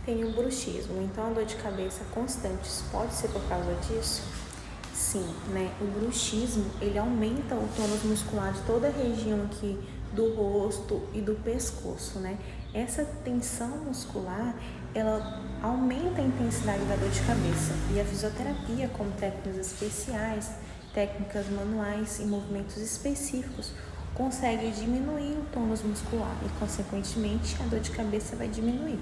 tem o bruxismo. Então, a dor de cabeça constante pode ser por causa disso? Sim, né? O bruxismo, ele aumenta o tônus muscular de toda a região aqui do rosto e do pescoço, né? Essa tensão muscular, ela aumenta a intensidade da dor de cabeça. E a fisioterapia, com técnicas especiais, técnicas manuais e movimentos específicos, consegue diminuir o tônus muscular e, consequentemente, a dor de cabeça vai diminuir.